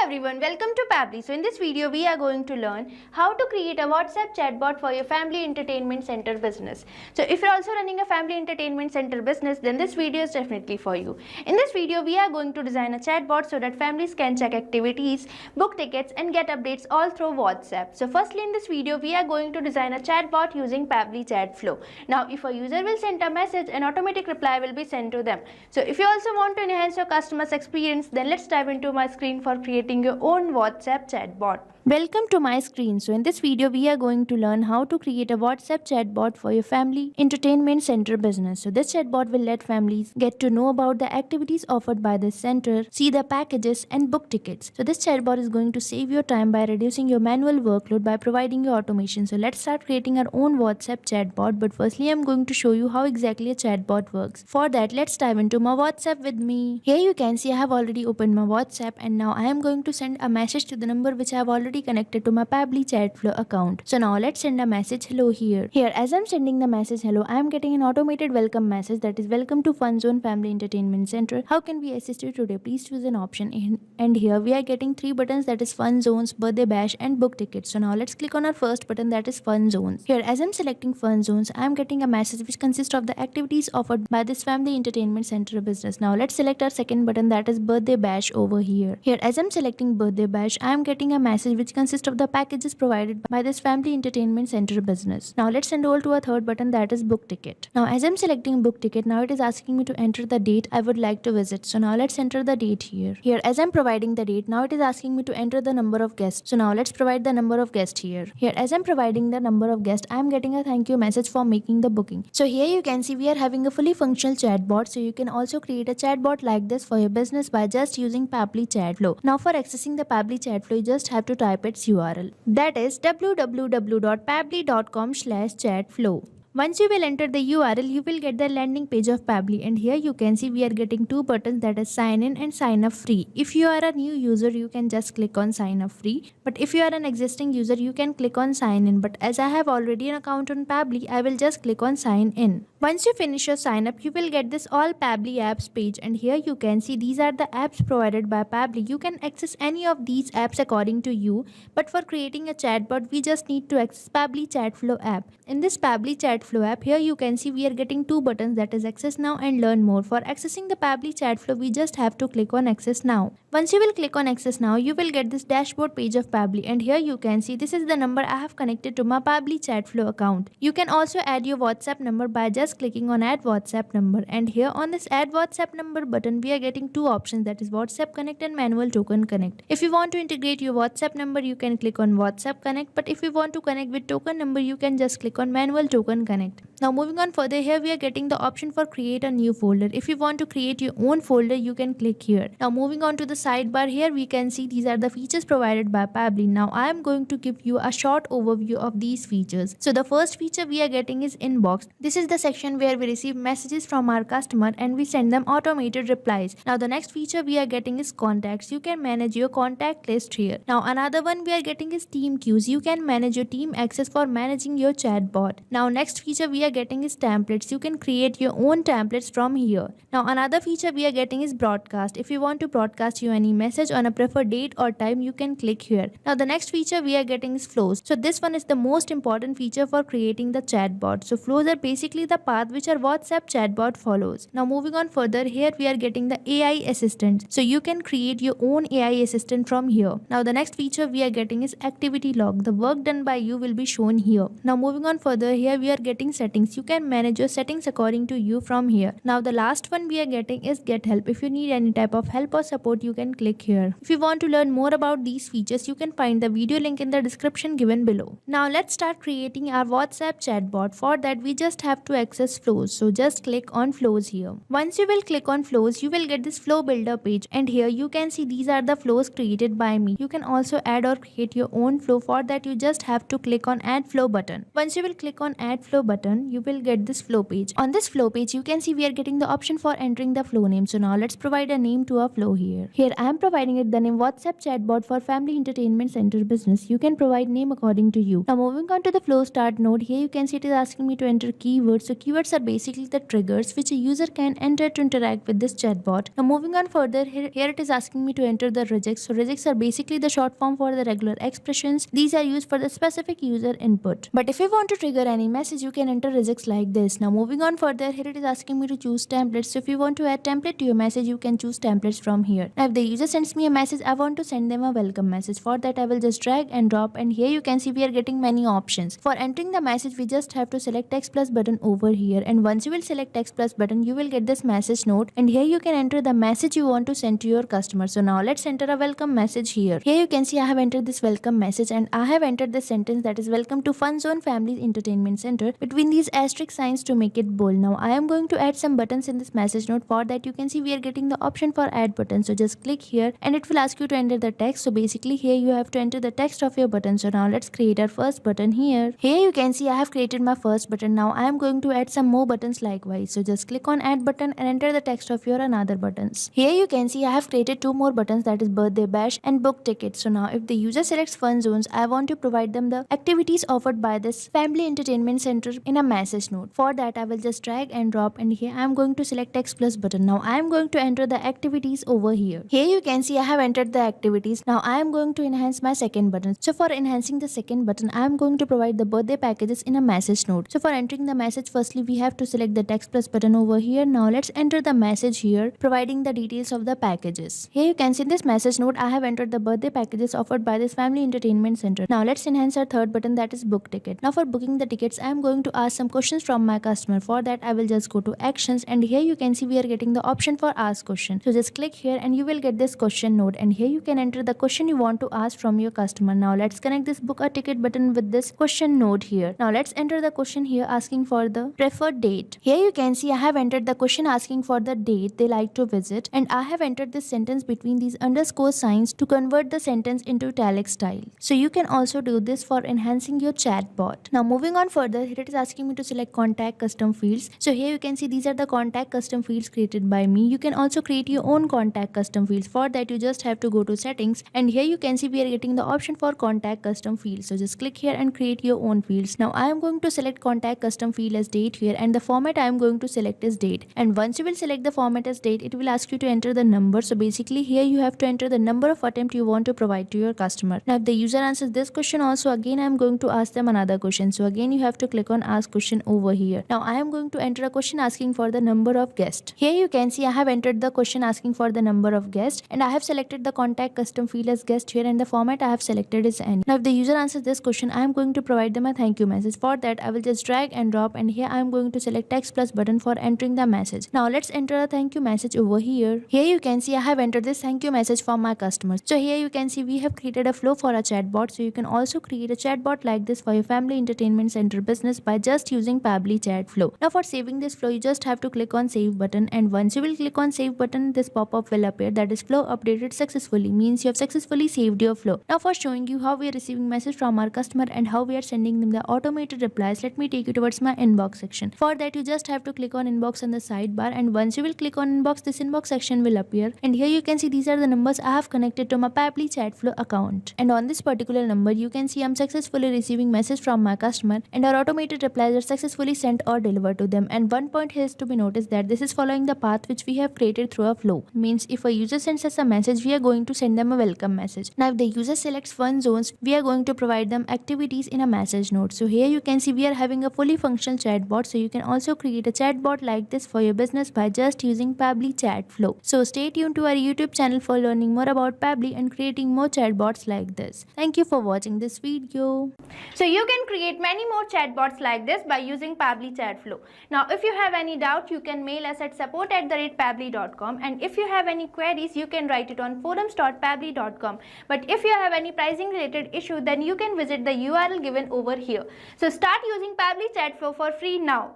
everyone, welcome to Pabbly. So in this video we are going to learn how to create a WhatsApp chatbot for your family entertainment center business. So if you're also running a family entertainment center business, then this video is definitely for you. In this video we are going to design a chatbot so that families can check activities, book tickets and get updates all through WhatsApp. So firstly in this video we are going to design a chatbot using Pabbly Chatflow. Now if a user will send a message, an automatic reply will be sent to them. So if you also want to enhance your customer's experience, then let's dive into my screen for creating your own WhatsApp chatbot. Welcome to my screen. So in this video we are going to learn how to create a WhatsApp chatbot for your family entertainment center business. So this chatbot will let families get to know about the activities offered by this center, see the packages and book tickets. So this chatbot is going to save your time by reducing your manual workload by providing you automation. So let's start creating our own WhatsApp chatbot, but firstly I'm going to show you how exactly a chatbot works. For that, let's dive into my WhatsApp with me. Here you can see I have already opened my WhatsApp and now I am going to send a message to the number which I have already connected to my Pabbly Chatflow account. So now let's send a message hello here. Here as I'm sending the message hello, I am getting an automated welcome message that is welcome to Fun Zone Family Entertainment Center. How can we assist you today? Please choose an option. And here we are getting three buttons, that is Fun Zones, Birthday Bash and Book Tickets. So now let's click on our first button, that is Fun Zones. Here as I'm selecting Fun Zones, I am getting a message which consists of the activities offered by this family entertainment center business. Now let's select our second button, that is Birthday Bash over here. Here as I'm selecting Birthday Bash, I am getting a message which consists of the packages provided by this family entertainment center business. Now let's enroll to a third button, that is Book Ticket. Now as I'm selecting Book Ticket, now it is asking me to enter the date I would like to visit. So now let's enter the date here. Here as I'm providing the date, now it is asking me to enter the number of guests. So now let's provide the number of guests here. Here as I'm providing the number of guests, I am getting a thank you message for making the booking. So here you can see we are having a fully functional chatbot. So you can also create a chatbot like this for your business by just using Pabbly Chatflow. Now for accessing the Pabbly Chatflow, you just have to type its URL. That is www.pabbly.com/chatflow. Once you will enter the URL, you will get the landing page of Pabbly, and here you can see we are getting two buttons, that is sign in and sign up free. If you are a new user, you can just click on sign up free, but if you are an existing user, you can click on sign in. But as I have already an account on Pabbly, I will just click on sign in. Once you finish your sign up, you will get this all Pabbly apps page, and here you can see these are the apps provided by Pabbly. You can access any of these apps according to you, but for creating a chatbot, we just need to access Pabbly Chatflow app. In this Pabbly Chatflow app, here you can see we are getting two buttons, that is access now and learn more. For accessing the Pabbly Chatflow, we just have to click on access now. Once you will click on access now, you will get this dashboard page of Pabbly, and here you can see this is the number I have connected to my Pabbly Chatflow account. You can also add your WhatsApp number by just clicking on add WhatsApp number, and here on this add WhatsApp number button we are getting two options, that is WhatsApp Connect and Manual Token Connect. If you want to integrate your WhatsApp number, you can click on WhatsApp Connect, but if you want to connect with token number, you can just click on Manual Token Connect. Now moving on further, here we are getting the option for create a new folder. If you want to create your own folder, you can click here. Now moving on to the sidebar, here we can see these are the features provided by Pabbly. Now I am going to give you a short overview of these features. So the first feature we are getting is inbox. This is the section where we receive messages from our customer and we send them automated replies. Now the next feature we are getting is contacts. You can manage your contact list here. Now another one we are getting is team queues. You can manage your team access for managing your chatbot. Now next feature we are getting is templates. You can create your own templates from here. Now another feature we are getting is broadcast. If you want to broadcast you any message on a preferred date or time, you can click here. Now the next feature we are getting is flows. So this one is the most important feature for creating the chatbot. So flows are basically the path which our WhatsApp chatbot follows. Now moving on further, here we are getting the AI assistant. So you can create your own AI assistant from here. Now the next feature we are getting is activity log. The work done by you will be shown here. Now moving on further, here we are getting settings. You can manage your settings according to you from here. Now the last one we are getting is get help. If you need any type of help or support, you can click here. If you want to learn more about these features, you can find the video link in the description given below. Now let's start creating our WhatsApp chatbot. For that we just have to access flows. So just click on flows here. Once you will click on flows, you will get this flow builder page, and here you can see these are the flows created by me. You can also add or create your own flow. For that you just have to click on add flow button. Once you will click on add flow button, you will get this flow page. On this flow page you can see we are getting the option for entering the flow name. So now let's provide a name to our flow here. Here I am providing it the name WhatsApp chatbot for family entertainment center business. You can provide name according to you. Now moving on to the flow start node, here you can see it is asking me to enter keywords. So keywords are basically the triggers which a user can enter to interact with this chatbot. Now moving on further, here it is asking me to enter the regex. So regex are basically the short form for the regular expressions. These are used for the specific user input. But if you want to trigger any message, you can enter regex like this. Now moving on further, here it is asking me to choose templates. So if you want to add template to your message, you can choose templates from here. Now if the user sends me a message, I want to send them a welcome message. For that, I will just drag and drop, and here you can see we are getting many options. For entering the message, we just have to select text plus button over here, and once you will select text plus button, you will get this message note, and here you can enter the message you want to send to your customer. So now let's enter a welcome message here. Here you can see I have entered this welcome message, and I have entered the sentence that is welcome to Fun Zone Family Entertainment Center between these asterisk signs to make it bold. Now I am going to add some buttons in this message note. For that, you can see we are getting the option for add button. So just click here and it will ask you to enter the text. So basically here you have to enter the text of your button. So now let's create our first button here. Here you can see I have created my first button. Now I am going to add some more buttons likewise. So just click on add button and enter the text of your another buttons. Here you can see I have created two more buttons, that is birthday bash and book ticket. So now if the user selects fun zones, I want to provide them the activities offered by this family entertainment center in a message note. For that, I will just drag and drop, and here I am going to select text plus button. Now I am going to enter the activities over here. Here you can see I have entered the activities. Now I am going to enhance my second button. So for enhancing the second button, I am going to provide the birthday packages in a message note. So for entering the message, firstly we have to select the text plus button over here. Now let's enter the message here, providing the details of the packages. Here you can see in this message note I have entered the birthday packages offered by this family entertainment center. Now let's enhance our third button, that is book ticket. Now for booking the tickets, I am going to ask some questions from my customer. For that, I will just go to actions, and here you can see we are getting the option for ask question. So just click here and you will get this question node, and here you can enter the question you want to ask from your customer. Now let's connect this book a ticket button with this question node here. Now let's enter the question here asking for the preferred date. Here you can see I have entered the question asking for the date they like to visit, and I have entered this sentence between these underscore signs to convert the sentence into italic style. So you can also do this for enhancing your chatbot. Now moving on further, here it is asking me to select contact custom fields. So here you can see these are the contact custom fields created by me. You can also create your own contact custom fields. For that, you just have to go to settings, and here you can see we are getting the option for contact custom fields. So just click here and create your own fields. Now I am going to select contact custom field as date here, and the format I am going to select is date. And once you will select the format as date, it will ask you to enter the number. So basically here you have to enter the number of attempt you want to provide to your customer. Now if the user answers this question also, again I am going to ask them another question. So again you have to click on ask question over here. Now I am going to enter a question asking for the number of guests. Here you can see I have entered the question asking for the number of guests, and I have selected the contact custom field as guest here, and the format I have selected is any. Now if the user answers this question, I am going to provide them a thank you message. For that, I will just drag and drop, and here I am going to select text plus button for entering the message. Now let's enter a thank you message over here. Here you can see I have entered this thank you message for my customers. So here you can see we have created a flow for a chatbot. So you can also create a chatbot like this for your family entertainment center business by just using Pabbly Chatflow. Now for saving this flow, you just have to click on save button, and once you will click on save button, this pop-up will appear, that is flow updated successfully, means you have successfully saved your flow. Now for showing you how we are receiving message from our customer and how we are sending them the automated replies, let me take you towards my inbox section. For that, you just have to click on inbox on the sidebar, and once you will click on inbox, this inbox section will appear, and here you can see these are the numbers I have connected to my Pabbly Chatflow account. And on this particular number, you can see I'm successfully receiving message from my customer, and our automated replies are successfully sent or delivered to them. And one point here is to be noticed that this is following the path which we have created through a flow. Means if a user sends us a message, we are going to send them a welcome message. Now if the user selects fun zones, we are going to provide them activities in a message note. So here you can see we are having a fully functional chatbot. So you can also create a chatbot like this for your business by just using Pabbly Chatflow. So stay tuned to our YouTube channel for learning more about Pabbly and creating more chatbots like this. Thank you for watching this video. So you can create many more chatbots like this by using Pabbly Chatflow. Now if you have any doubt, you can mail us at support@pabbly.com, and if you have any queries, you can write it on forums.pabbly.com. But if you have any pricing related issue, then you can visit the URL given over here. So start using Pabbly Chatflow for free now.